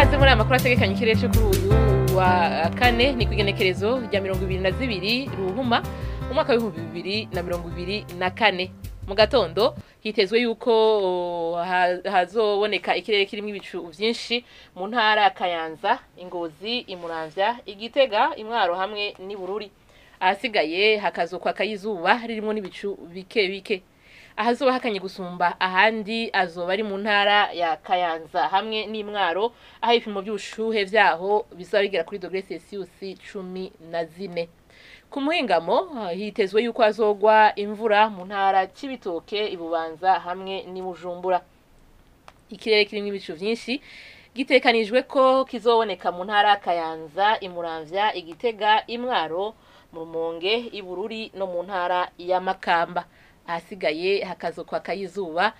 Ikaze muri amakuru ategekanya ikirere cyo kuri uyu wa kane ni Igenekerezo rya 22 ruhuma mu mwaka wa 2024. Mu gatondo hitezwe yuko hazoboneka ikirere kirimo ibicu vyinshi mu ntara ya Kayanza, Ingozi, Imuramvya, Igitega, Imwaro hamwe ni Bururi. Ahasigaye hakazokwa kayizuba ririmo n'ibicu bike bike. Ahazoba hakanye gusumba ahandi azoba ari mu ntara ya Kayanza hamwe n'Imwaro, aho ibipimo by'ubushuhe vyaho bizaba bigera kuri °C 14. Ku muhingamo hitezwe yuko azogwa imvura mu ntara Cibitoke, Ibubanza hamwe n'Ibujumbura. Ikirere kirimo ibicu vyinshi gitekanijwe ko kizoboneka mu ntara Kayanza, Imuramvya, Igitega, Imwaro, mu Rumonge, Ibururi no mu ntara ya Makamba. Ahasigaye hakazokwa kayizuba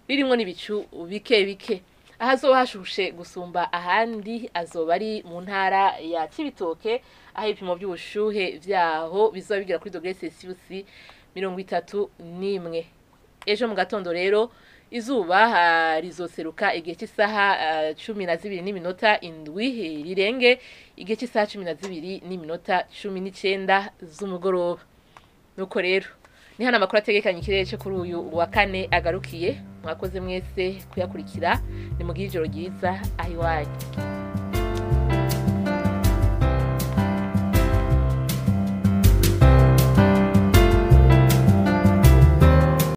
ririmo n'ibicu bike bike. Ahazoba hashushe gusumba ahandi azoba ari mu ntara ya Cibitoke, aho ibipimo by'ubushuhe vyaho bizoba bigera kuri °C 31. Ejo mu gatondo rero izuba rizoseruka igihe cy'isaha 12:07 rirenge igihe cy'isaha 12:19 z'umugoroba. Nuko rero ni hano amakuru ategekanya ikirere cyo kuri uyu wa kane agarukiye. Mwakoze mwese kuyakurikira, ni mugira ijoro ryiza ahiwanyu.